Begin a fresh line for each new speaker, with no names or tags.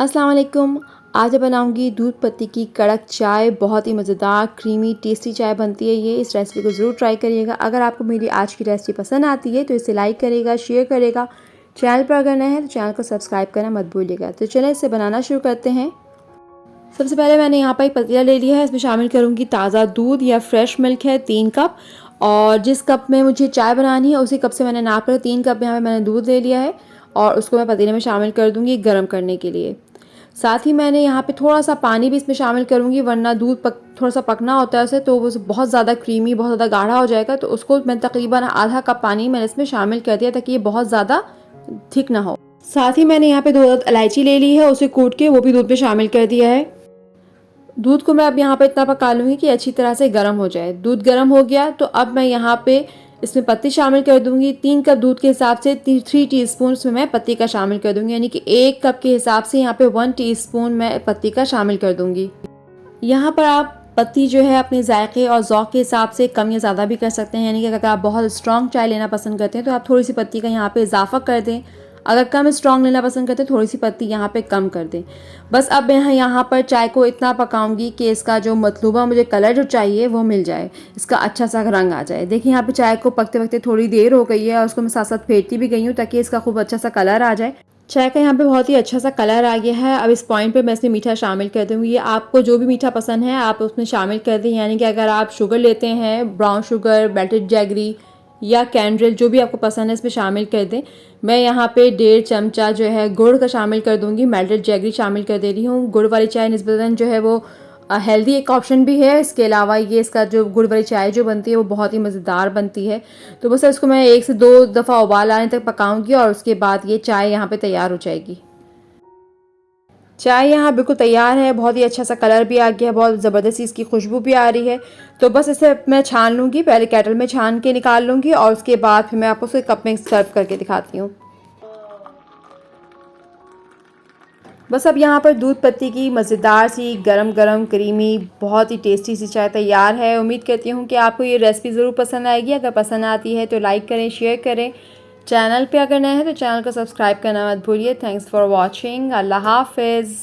अस्सलाम वालेकुम। आज मैं बनाऊंगी दूध पत्ती की कड़क चाय। बहुत ही मज़ेदार क्रीमी टेस्टी चाय बनती है ये। इस रेसिपी को ज़रूर ट्राई करिएगा। अगर आपको मेरी आज की रेसिपी पसंद आती है तो इसे लाइक करेगा, शेयर करेगा। चैनल पर अगर नए हैं तो चैनल को सब्सक्राइब करना मत भूलिएगा। तो चलिए इसे बनाना शुरू करते हैं। सबसे पहले मैंने यहाँ पर एक पतीला ले लिया है। इसमें शामिल करूँगी ताज़ा दूध या फ्रेश मिल्क है 3 कप। और जिस कप में मुझे चाय बनानी है उसी कप से मैंने नाप कर 3 कप यहाँ पे मैंने दूध ले लिया है। और उसको मैं पतीले में शामिल कर दूँगी गर्म करने के लिए। साथ ही मैंने यहाँ पे थोड़ा सा पानी भी इसमें शामिल करूँगी, वरना दूध थोड़ा सा पकना होता है उसे, तो वो बहुत ज़्यादा क्रीमी, बहुत ज़्यादा गाढ़ा हो जाएगा। तो उसको मैं तकरीबन आधा कप पानी मैंने इसमें शामिल कर दिया ताकि ये बहुत ज़्यादा थिक ना हो। साथ ही मैंने यहाँ पे 2 इलायची ले ली है, उसे कूट के वो भी दूध में शामिल कर दिया है। दूध को मैं अब यहाँ पे इतना पका लूँगी कि अच्छी तरह से गर्म हो जाए। दूध गर्म हो गया तो अब मैं यहाँ पे इसमें पत्ती शामिल कर दूंगी। 3 कप दूध के हिसाब से 3 टीस्पून इसमें मैं पत्ती का शामिल कर दूंगी, यानी कि 1 कप के हिसाब से यहाँ पे 1 टीस्पून मैं पत्ती का शामिल कर दूंगी। यहाँ पर आप पत्ती जो है अपने जायके और ज़ौक़ के हिसाब से कम या ज़्यादा भी कर सकते हैं, यानी कि अगर आप बहुत स्ट्रॉन्ग चाय लेना पसंद करते हैं तो आप थोड़ी सी पत्ती का यहाँ पे इजाफा कर दें। अगर कम स्ट्रॉन्ग लेना पसंद करते हैं थोड़ी सी पत्ती यहाँ पे कम कर दें। बस अब मैं यहाँ पर चाय को इतना पकाऊंगी कि इसका जो मतलूबा मुझे कलर जो चाहिए वो मिल जाए, इसका अच्छा सा रंग आ जाए। देखिए यहाँ पे चाय को पकते पकते थोड़ी देर हो गई है और उसको मैं साथ साथ फेंटती भी गई हूँ ताकि इसका खूब अच्छा सा कलर आ जाए। चाय का यहाँ पे बहुत ही अच्छा सा कलर आ गया है। अब इस पॉइंट पे मैं इसमें मीठा शामिल कर दूँगी। ये आपको जो भी मीठा पसंद है आप उसमें शामिल कर दें, यानी कि अगर आप शुगर लेते हैं, ब्राउन शुगर, मेल्टेड जैगरी या कैंड्रिल, जो भी आपको पसंद है इसमें शामिल कर दें। मैं यहाँ पे 1.5 चमचा जो है गुड़ का शामिल कर दूँगी। मेल्टेड जैगरी शामिल कर दे रही हूँ। गुड़ वाली चाय निस्बतन जो है वो हेल्दी एक ऑप्शन भी है। इसके अलावा ये इसका जो गुड़ वाली चाय जो बनती है वो बहुत ही मज़ेदार बनती है। तो बस इसको मैं 1 से 2 दफ़ा उबाल आने तक पकाऊंगी और उसके बाद ये चाय यहाँ पे तैयार हो जाएगी। चाय यहाँ बिल्कुल तैयार है। बहुत ही अच्छा सा कलर भी आ गया है, बहुत ज़बरदस्ती इसकी खुशबू भी आ रही है। तो बस इसे मैं छान लूँगी, पहले केटल में छान के निकाल लूँगी और उसके बाद फिर मैं आपको उसे कप में सर्व करके दिखाती हूँ। बस अब यहाँ पर दूध पत्ती की मज़ेदार सी गरम गरम क्रीमी बहुत ही टेस्टी सी चाय तैयार है। उम्मीद करती हूँ कि आपको ये रेसिपी ज़रूर पसंद आएगी। अगर पसंद आती है तो लाइक करें, शेयर करें। चैनल पे अगर नए हैं तो चैनल को सब्सक्राइब करना मत भूलिए। Thanks for watching. अल्लाह हाफिज़।